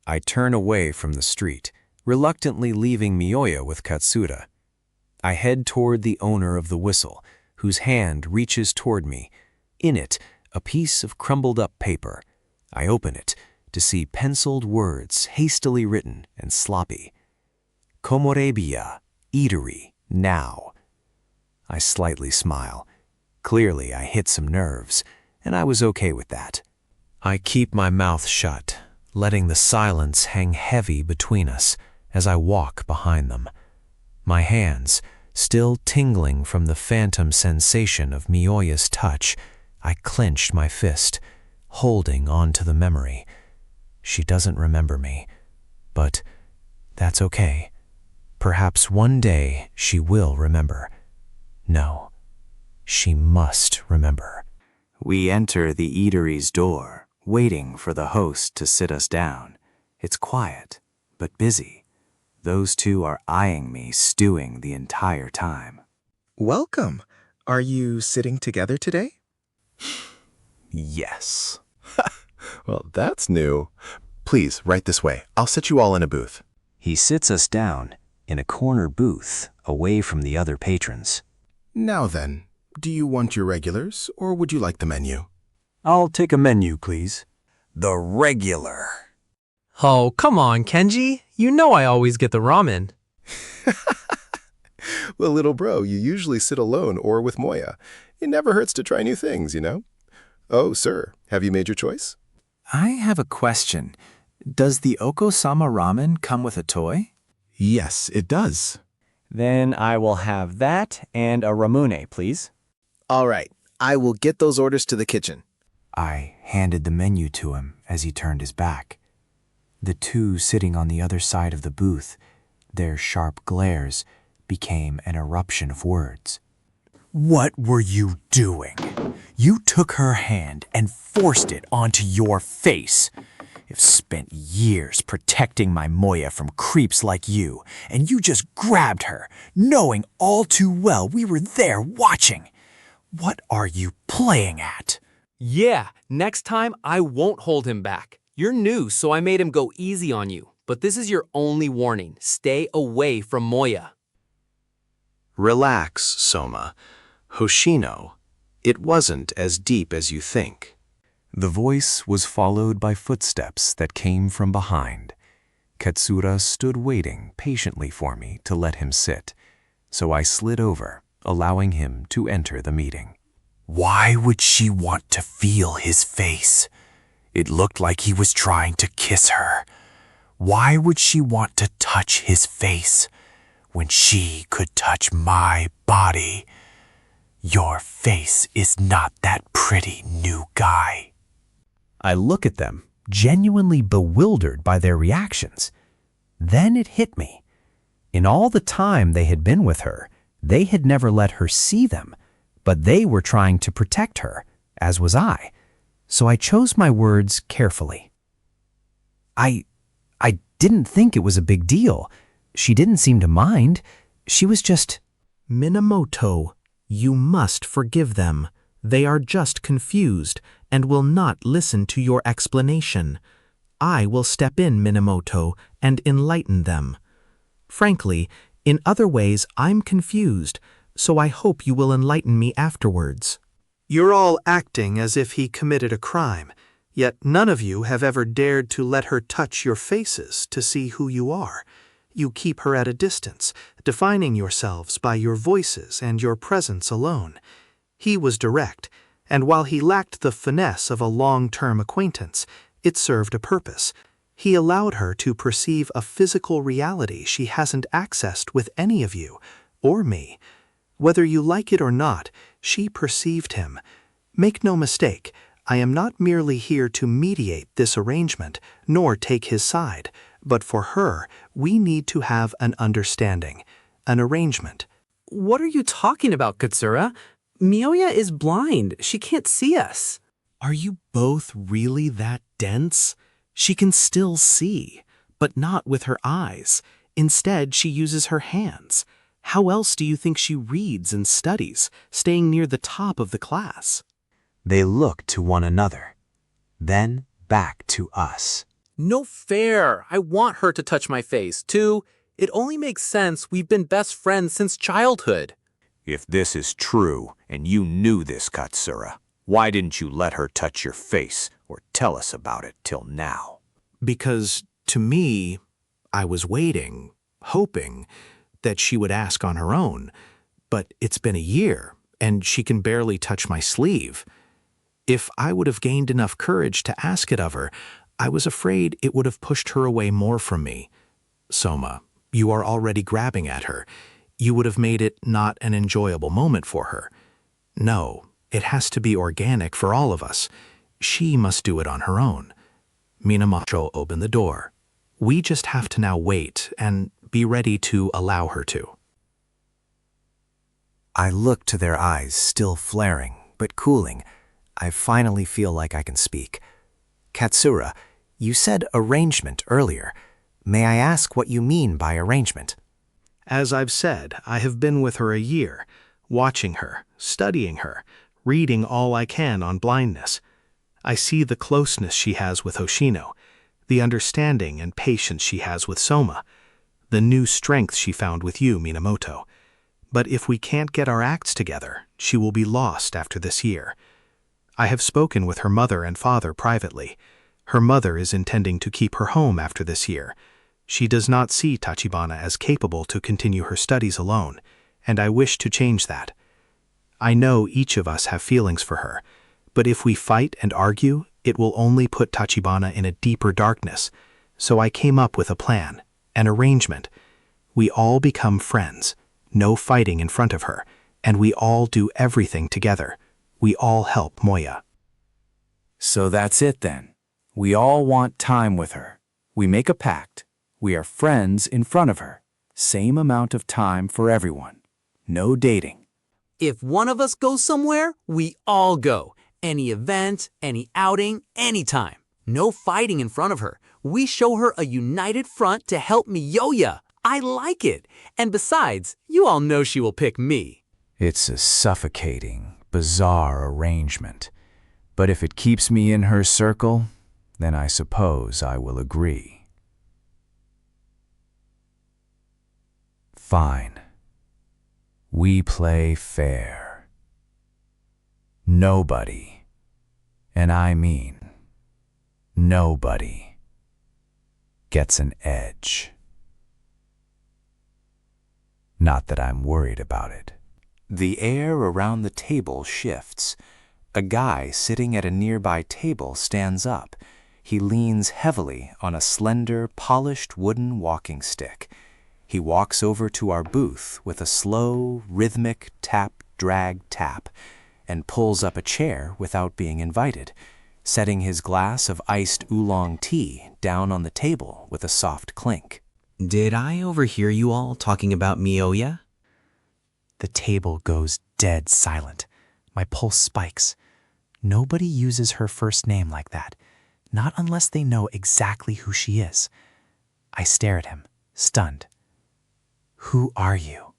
I turn away from the street, reluctantly leaving Miyoya with Katsura. I head toward the owner of the whistle, whose hand reaches toward me. In it, a piece of crumbled up paper. I open it to see penciled words hastily written and sloppy. Komorebiya, eatery, now. I slightly smile. Clearly, I hit some nerves, and I was okay with that. I keep my mouth shut, letting the silence hang heavy between us as I walk behind them. My hands, still tingling from the phantom sensation of Miyoya's touch, I clenched my fist, holding on to the memory. She doesn't remember me, but that's okay. Perhaps one day she will remember. No, she must remember. We enter the eatery's door, waiting for the host to sit us down. It's quiet, but busy. Those two are eyeing me, stewing the entire time. Welcome. Are you sitting together today? Yes. Well, that's new. Please, right this way. I'll sit you all in a booth. He sits us down in a corner booth, away from the other patrons. Now then, do you want your regulars, or would you like the menu? I'll take a menu, please. The regular. Oh, come on, Kenji. You know I always get the ramen. Well, little bro, you usually sit alone or with Moya. It never hurts to try new things, you know? Oh, sir, have you made your choice? I have a question. Does the Oko-sama ramen come with a toy? Yes, it does. Then I will have that and a ramune, please. All right, I will get those orders to the kitchen. I handed the menu to him as he turned his back. The two sitting on the other side of the booth, their sharp glares became an eruption of words. What were you doing? You took her hand and forced it onto your face. I've spent years protecting my Moya from creeps like you, and you just grabbed her, knowing all too well we were there watching. What are you playing at? Yeah, next time I won't hold him back. You're new, so I made him go easy on you. But this is your only warning. Stay away from Moya. Relax, Soma. Hoshino, it wasn't as deep as you think. The voice was followed by footsteps that came from behind. Katsura stood waiting patiently for me to let him sit, so I slid over, allowing him to enter the meeting. Why would she want to feel his face? It looked like he was trying to kiss her. Why would she want to touch his face when she could touch my body? Your face is not that pretty, new guy. I look at them, genuinely bewildered by their reactions. Then it hit me. In all the time they had been with her, they had never let her see them, but they were trying to protect her, as was I. So I chose my words carefully. I didn't think it was a big deal. She didn't seem to mind. She was just... Minamoto, you must forgive them. They are just confused and will not listen to your explanation. I will step in, Minamoto, and enlighten them. Frankly, in other ways I'm confused, so I hope you will enlighten me afterwards. You're all acting as if he committed a crime, yet none of you have ever dared to let her touch your faces to see who you are. You keep her at a distance, defining yourselves by your voices and your presence alone. He was direct, and while he lacked the finesse of a long-term acquaintance, it served a purpose. He allowed her to perceive a physical reality she hasn't accessed with any of you, or me. Whether you like it or not, she perceived him. Make no mistake, I am not merely here to mediate this arrangement, nor take his side, but for her, we need to have an understanding, an arrangement. What are you talking about, Katsura? Miyoya is blind. She can't see us. Are you both really that dense? She can still see, but not with her eyes. Instead, she uses her hands. How else do you think she reads and studies, staying near the top of the class? They looked to one another, then back to us. No fair. I want her to touch my face, too. It only makes sense. We've been best friends since childhood. If this is true, and you knew this, Katsura, why didn't you let her touch your face or tell us about it till now? Because, to me, I was waiting, hoping that she would ask on her own. But it's been a year, and she can barely touch my sleeve. If I would have gained enough courage to ask it of her, I was afraid it would have pushed her away more from me. Soma, you are already grabbing at her. You would have made it not an enjoyable moment for her. No, it has to be organic for all of us. She must do it on her own. Minamoto opened the door. We just have to now wait and be ready to allow her to. I look to their eyes, still flaring, but cooling. I finally feel like I can speak. Katsura, you said arrangement earlier. May I ask what you mean by arrangement? As I've said, I have been with her a year, watching her, studying her, reading all I can on blindness. I see the closeness she has with Hoshino, the understanding and patience she has with Soma, the new strength she found with you, Minamoto. But if we can't get our acts together, she will be lost after this year. I have spoken with her mother and father privately. Her mother is intending to keep her home after this year. She does not see Tachibana as capable to continue her studies alone, and I wish to change that. I know each of us have feelings for her, but if we fight and argue, it will only put Tachibana in a deeper darkness. So I came up with a plan, an arrangement. We all become friends, no fighting in front of her, and we all do everything together. We all help Moya. So that's it then. We all want time with her. We make a pact. We are friends in front of her. Same amount of time for everyone. No dating. If one of us goes somewhere, we all go. Any event, any outing, anytime. No fighting in front of her. We show her a united front to help Miyoya. I like it. And besides, you all know she will pick me. It's a suffocating, bizarre arrangement. But if it keeps me in her circle, then I suppose I will agree. Fine. We play fair. Nobody, and I mean nobody, gets an edge. Not that I'm worried about it. The air around the table shifts. A guy sitting at a nearby table stands up. He leans heavily on a slender, polished wooden walking stick. He walks over to our booth with a slow, rhythmic tap, drag, tap, and pulls up a chair without being invited, setting his glass of iced oolong tea down on the table with a soft clink. Did I overhear you all talking about Miyoya? The table goes dead silent. My pulse spikes. Nobody uses her first name like that, not unless they know exactly who she is. I stare at him, stunned. Who are you?